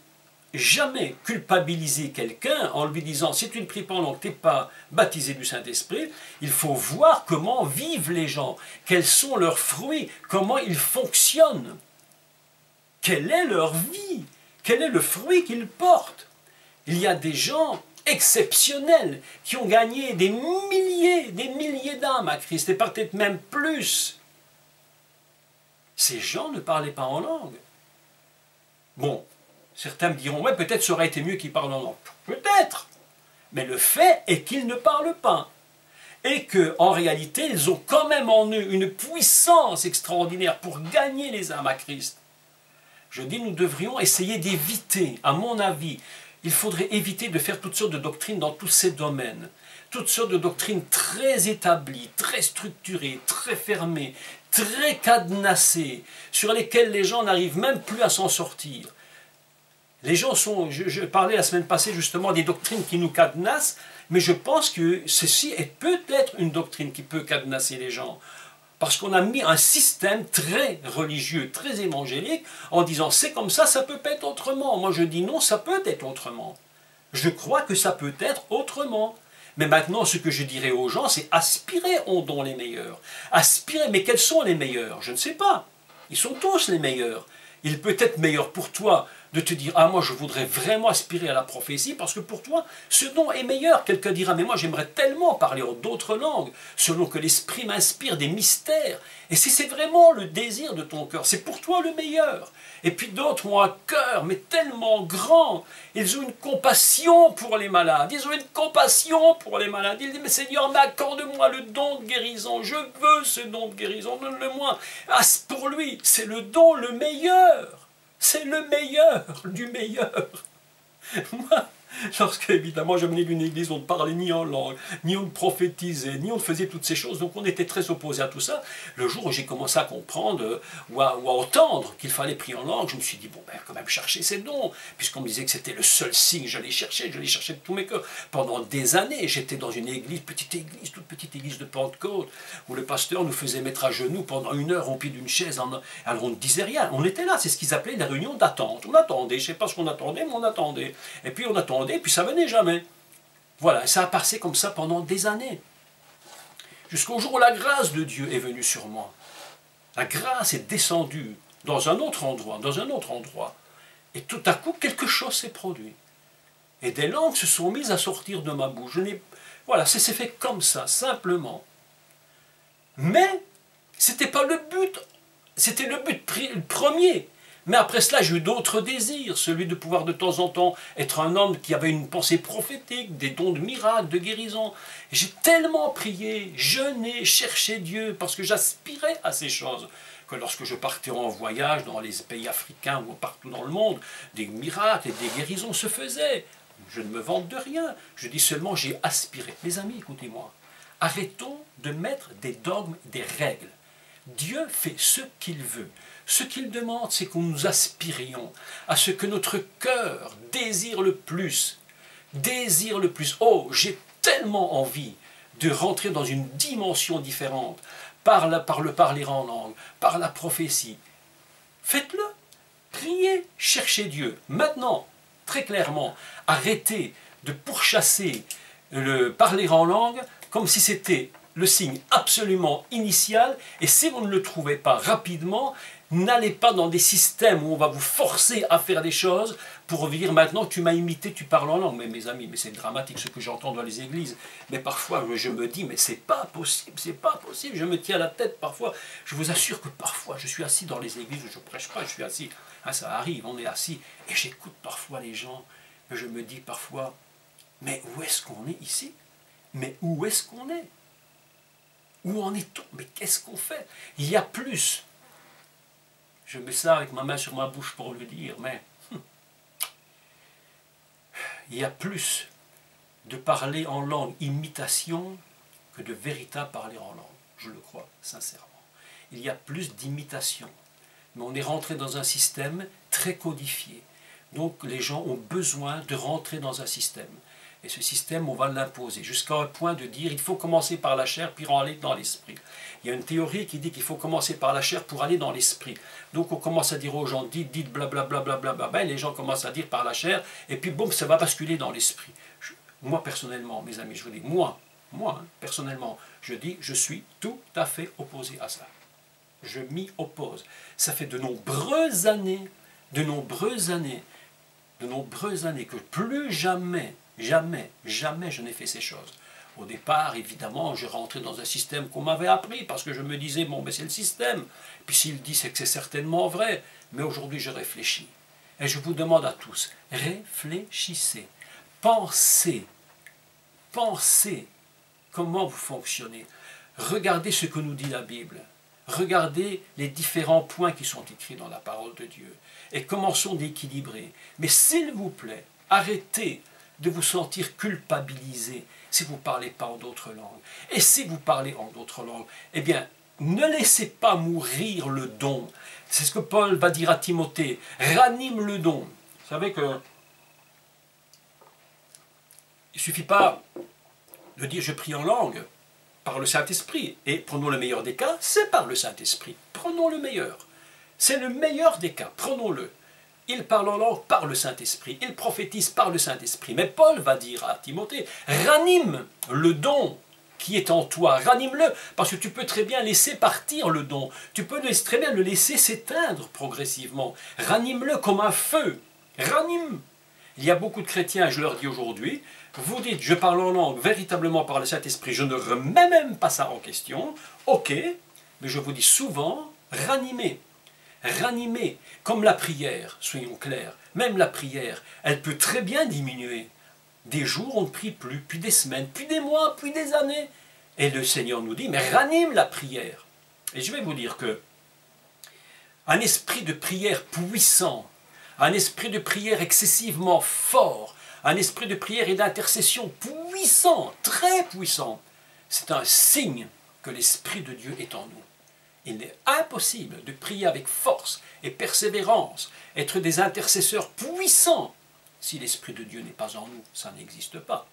jamais culpabiliser quelqu'un en lui disant si tu ne pries pas en langue, tu n'es pas baptisé du Saint-Esprit. Il faut voir comment vivent les gens, quels sont leurs fruits, comment ils fonctionnent, quelle est leur vie, quel est le fruit qu'ils portent. Il y a des gens exceptionnels qui ont gagné des milliers d'âmes à Christ et peut-être même plus. Ces gens ne parlaient pas en langue. Bon, certains me diront, ouais, peut-être ça aurait été mieux qu'ils parlent en langue. Peut-être. Mais le fait est qu'ils ne parlent pas. Et qu'en réalité, ils ont quand même en eux une puissance extraordinaire pour gagner les âmes à Christ. Je dis, nous devrions essayer d'éviter, à mon avis, il faudrait éviter de faire toutes sortes de doctrines dans tous ces domaines. Toutes sortes de doctrines très établies, très structurées, très fermées, très cadenassées, sur lesquelles les gens n'arrivent même plus à s'en sortir. Les gens sont, je parlais la semaine passée justement des doctrines qui nous cadenassent, mais je pense que ceci est peut-être une doctrine qui peut cadenasser les gens. Parce qu'on a mis un système très religieux, très évangélique, en disant c'est comme ça peut pas être autrement. Moi je dis non, ça peut être autrement. Je crois que ça peut être autrement. Mais maintenant, ce que je dirais aux gens, c'est aspirez aux dons les meilleurs. Aspirez, mais quels sont les meilleurs? Je ne sais pas. Ils sont tous les meilleurs. Il peut être meilleur pour toi de te dire « Ah, moi, je voudrais vraiment aspirer à la prophétie, parce que pour toi, ce don est meilleur. » Quelqu'un dira « Mais moi, j'aimerais tellement parler d'autres langues, selon que l'Esprit m'inspire des mystères. » Et si c'est vraiment le désir de ton cœur, c'est pour toi le meilleur. Et puis d'autres ont un cœur, mais tellement grand. Ils ont une compassion pour les malades. Ils ont une compassion pour les malades. Ils disent « Mais Seigneur, accorde-moi le don de guérison. Je veux ce don de guérison. Donne-le-moi. » Ah, pour lui, c'est le don le meilleur. C'est le meilleur du meilleur. Moi, lorsque, évidemment, je venais d'une église où on ne parlait ni en langue, ni on ne prophétisait, ni on ne faisait toutes ces choses, donc on était très opposés à tout ça. Le jour où j'ai commencé à comprendre ou à entendre qu'il fallait prier en langue, je me suis dit, bon, ben, quand même chercher ces dons, puisqu'on me disait que c'était le seul signe, je l'ai cherché de tous mes cœurs. Pendant des années, j'étais dans une église, toute petite église de Pentecôte, où le pasteur nous faisait mettre à genoux pendant 1 heure au pied d'une chaise, alors on ne disait rien. On était là, c'est ce qu'ils appelaient la réunion d'attente. On attendait, je ne sais pas ce qu'on attendait, mais on attendait. Et puis on attendait, et puis ça venait jamais. Voilà, et ça a passé comme ça pendant des années. Jusqu'au jour où la grâce de Dieu est venue sur moi. La grâce est descendue dans un autre endroit, et tout à coup, quelque chose s'est produit. Et des langues se sont mises à sortir de ma bouche. Voilà, c'est fait comme ça, simplement. Mais, c'était pas le but, c'était le but premier. Mais après cela, j'ai eu d'autres désirs, celui de pouvoir de temps en temps être un homme qui avait une pensée prophétique, des dons de miracles, de guérison. J'ai tellement prié, jeûné, cherché Dieu, parce que j'aspirais à ces choses, que lorsque je partais en voyage dans les pays africains ou partout dans le monde, des miracles et des guérisons se faisaient. Je ne me vante de rien, je dis seulement j'ai aspiré. Mes amis, écoutez-moi, arrêtons de mettre des dogmes, des règles. Dieu fait ce qu'il veut. Ce qu'il demande, c'est que nous aspirions à ce que notre cœur désire le plus. Désire le plus. Oh, j'ai tellement envie de rentrer dans une dimension différente par le parler en langue, par la prophétie. Faites-le. Priez, cherchez Dieu. Maintenant, très clairement, arrêtez de pourchasser le parler en langue comme si c'était le signe absolument initial, et si vous ne le trouvez pas rapidement, n'allez pas dans des systèmes où on va vous forcer à faire des choses pour dire maintenant tu m'as imité, tu parles en langue. Mais mes amis, mais c'est dramatique ce que j'entends dans les églises. Mais parfois je me dis, mais c'est pas possible, c'est pas possible. Je me tiens la tête parfois. Je vous assure que parfois je suis assis dans les églises où je ne prêche pas, je suis assis. Hein, ça arrive, on est assis, et j'écoute parfois les gens, et je me dis parfois, mais où est-ce qu'on est ici? Mais où est-ce qu'on est? Où en est-on? Mais qu'est-ce qu'on fait? Il y a plus. Je mets ça avec ma main sur ma bouche pour le dire, mais il y a plus de parler en langue imitation que de véritable parler en langue. Je le crois, sincèrement. Il y a plus d'imitation. Mais on est rentré dans un système très codifié. Donc les gens ont besoin de rentrer dans un système. Et ce système, on va l'imposer, jusqu'à un point de dire il faut commencer par la chair, puis aller dans l'esprit. Il y a une théorie qui dit qu'il faut commencer par la chair pour aller dans l'esprit. Donc on commence à dire aux gens, dites, blablabla, ben, les gens commencent à dire par la chair, et puis boum, ça va basculer dans l'esprit. Moi, personnellement, mes amis, je vous dis, moi, personnellement, je dis, je suis tout à fait opposé à ça. Je m'y oppose. Ça fait de nombreuses années que plus jamais je n'ai fait ces choses. Au départ, évidemment, je rentrais dans un système qu'on m'avait appris, parce que je me disais, bon, ben c'est le système. Puis s'il dit, c'est que c'est certainement vrai. Mais aujourd'hui, je réfléchis. Et je vous demande à tous, réfléchissez. Pensez pensez comment vous fonctionnez. Regardez ce que nous dit la Bible. Regardez les différents points qui sont écrits dans la parole de Dieu et commençons d'équilibrer. Mais s'il vous plaît, arrêtez de vous sentir culpabilisé si vous ne parlez pas en d'autres langues. Et si vous parlez en d'autres langues, eh bien, ne laissez pas mourir le don. C'est ce que Paul va dire à Timothée. Ranime le don. Vous savez que il ne suffit pas de dire je prie en langue par le Saint-Esprit. Et prenons le meilleur des cas, c'est par le Saint-Esprit. Prenons le meilleur. C'est le meilleur des cas, prenons-le. Il parle en langue par le Saint-Esprit, il prophétise par le Saint-Esprit. Mais Paul va dire à Timothée, ranime le don qui est en toi, ranime-le, parce que tu peux très bien laisser partir le don, tu peux très bien le laisser s'éteindre progressivement. Ranime-le comme un feu, ranime. Il y a beaucoup de chrétiens, je leur dis aujourd'hui, vous dites, je parle en langue véritablement par le Saint-Esprit, je ne remets même pas ça en question, ok, mais je vous dis souvent, ranimez. Ranimer, comme la prière, soyons clairs, même la prière, elle peut très bien diminuer. Des jours, on ne prie plus, puis des semaines, puis des mois, puis des années. Et le Seigneur nous dit, mais ranime la prière. Et je vais vous dire que un esprit de prière puissant, un esprit de prière excessivement fort, un esprit de prière et d'intercession puissant, très puissant, c'est un signe que l'Esprit de Dieu est en nous. Il est impossible de prier avec force et persévérance, être des intercesseurs puissants, si l'Esprit de Dieu n'est pas en nous. Ça n'existe pas.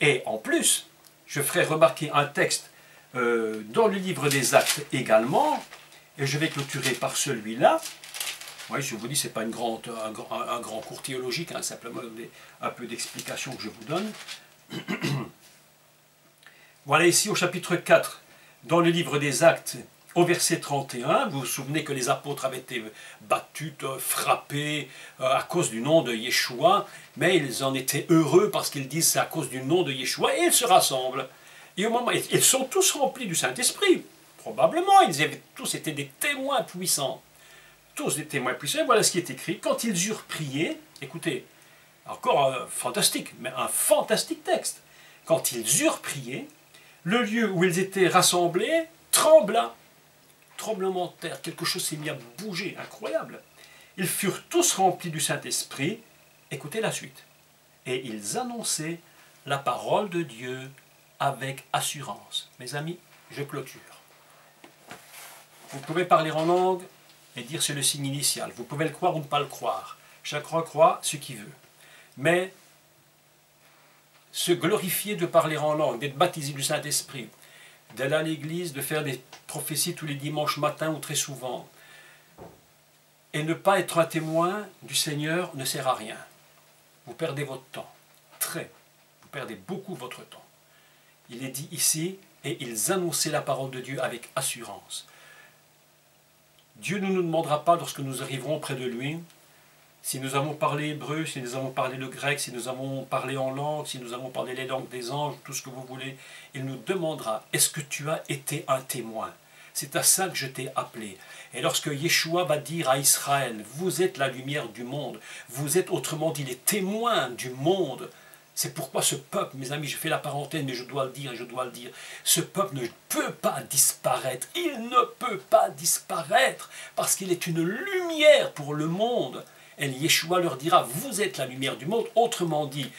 Et en plus, je ferai remarquer un texte dans le livre des Actes également, et je vais clôturer par celui-là. Oui, je vous dis, ce n'est pas un grand cours théologique, hein, simplement un peu d'explication que je vous donne. Voilà ici au chapitre 4, dans le livre des Actes, au verset 31, vous vous souvenez que les apôtres avaient été battus, frappés à cause du nom de Yeshua, mais ils en étaient heureux parce qu'ils disent c'est à cause du nom de Yeshua, et ils se rassemblent. Et au moment, ils sont tous remplis du Saint-Esprit. Probablement, ils avaient tous été des témoins puissants. Tous des témoins puissants, voilà ce qui est écrit. Quand ils eurent prié, écoutez, encore fantastique, mais un fantastique texte. Quand ils eurent prié, le lieu où ils étaient rassemblés trembla. Tremblement de terre, quelque chose s'est mis à bouger, incroyable. Ils furent tous remplis du Saint-Esprit, écoutez la suite, et ils annonçaient la parole de Dieu avec assurance. Mes amis, je clôture. Vous pouvez parler en langue et dire c'est le signe initial, vous pouvez le croire ou ne pas le croire, chacun croit ce qu'il veut. Mais se glorifier de parler en langue, d'être baptisé du Saint-Esprit, d'aller à l'église, de faire des prophéties tous les dimanches matins ou très souvent, et ne pas être un témoin du Seigneur ne sert à rien. Vous perdez votre temps, vous perdez beaucoup votre temps. Il est dit ici, et ils annonçaient la parole de Dieu avec assurance. Dieu ne nous demandera pas lorsque nous arriverons près de lui, si nous avons parlé hébreu, si nous avons parlé le grec, si nous avons parlé en langue, si nous avons parlé les langues des anges, tout ce que vous voulez, il nous demandera, est-ce que tu as été un témoin? C'est à ça que je t'ai appelé. Et lorsque Yeshua va dire à Israël, vous êtes la lumière du monde, vous êtes autrement dit les témoins du monde, c'est pourquoi ce peuple, mes amis, je fais la parenthèse, mais je dois le dire et je dois le dire, ce peuple ne peut pas disparaître, il ne peut pas disparaître, parce qu'il est une lumière pour le monde. Et Yeshua leur dira, vous êtes la lumière du monde, autrement dit,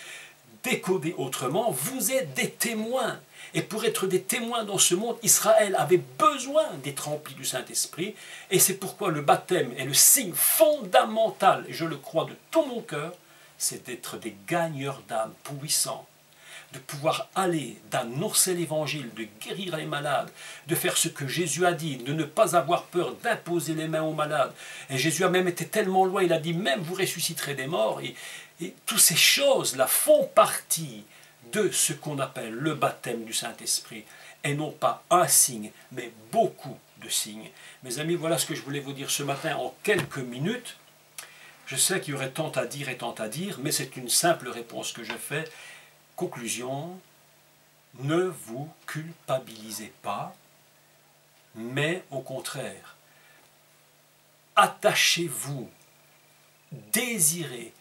décodé autrement, vous êtes des témoins. Et pour être des témoins dans ce monde, Israël avait besoin d'être rempli du Saint-Esprit, et c'est pourquoi le baptême est le signe fondamental, et je le crois de tout mon cœur, c'est d'être des gagneurs d'âme puissants, de pouvoir aller d'annoncer l'évangile, de guérir les malades, de faire ce que Jésus a dit, de ne pas avoir peur d'imposer les mains aux malades. Et Jésus a même été tellement loin, il a dit même vous ressusciterez des morts. Et toutes ces choses-là font partie de ce qu'on appelle le baptême du Saint-Esprit. Et non pas un signe, mais beaucoup de signes. Mes amis, voilà ce que je voulais vous dire ce matin en quelques minutes. Je sais qu'il y aurait tant à dire et tant à dire, mais c'est une simple réponse que je fais. Conclusion, ne vous culpabilisez pas, mais au contraire, attachez-vous, désirez,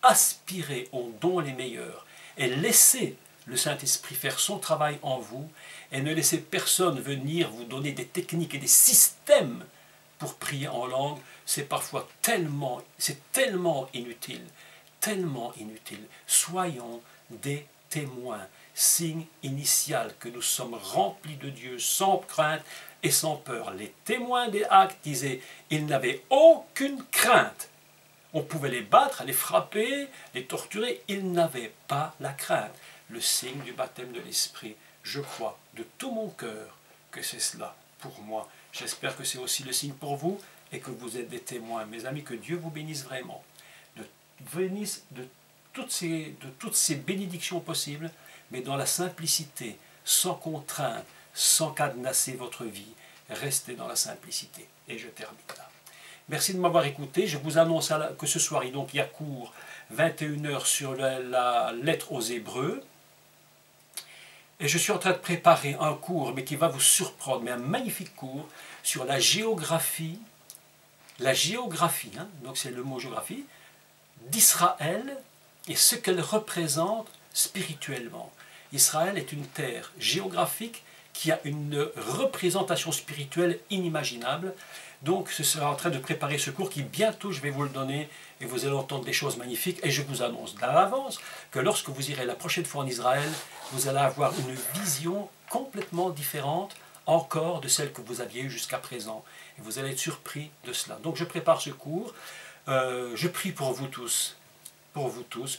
aspirez aux dons les meilleurs et laissez le Saint-Esprit faire son travail en vous et ne laissez personne venir vous donner des techniques et des systèmes pour prier en langue. C'est parfois tellement inutile, tellement inutile. Soyons des témoins, signe initial que nous sommes remplis de Dieu sans crainte et sans peur. Les témoins des Actes disaient, ils n'avaient aucune crainte. On pouvait les battre, les frapper, les torturer, ils n'avaient pas la crainte. Le signe du baptême de l'Esprit, je crois de tout mon cœur que c'est cela pour moi. J'espère que c'est aussi le signe pour vous et que vous êtes des témoins. Mes amis, que Dieu vous bénisse vraiment. Bénisse de toutes ces bénédictions possibles, mais dans la simplicité, sans contrainte, sans cadenasser votre vie. Restez dans la simplicité. Et je termine là. Merci de m'avoir écouté. Je vous annonce que ce soir, il y a cours 21h sur la lettre aux Hébreux. Et je suis en train de préparer un cours, mais qui va vous surprendre, mais un magnifique cours sur la géographie, donc c'est le mot géographie, d'Israël et ce qu'elle représente spirituellement. Israël est une terre géographique qui a une représentation spirituelle inimaginable. Donc, ce sera en train de préparer ce cours qui, bientôt, je vais vous le donner et vous allez entendre des choses magnifiques. Et je vous annonce d'avance que lorsque vous irez la prochaine fois en Israël, vous allez avoir une vision complètement différente encore de celle que vous aviez eue jusqu'à présent. Et vous allez être surpris de cela. Donc, je prépare ce cours. Je prie pour vous tous.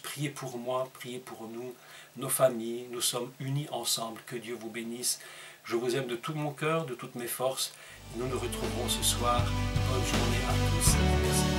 Priez pour moi, priez pour nous, nos familles. Nous sommes unis ensemble. Que Dieu vous bénisse. Je vous aime de tout mon cœur, de toutes mes forces. Nous nous retrouverons ce soir. Bonne journée à tous. Merci.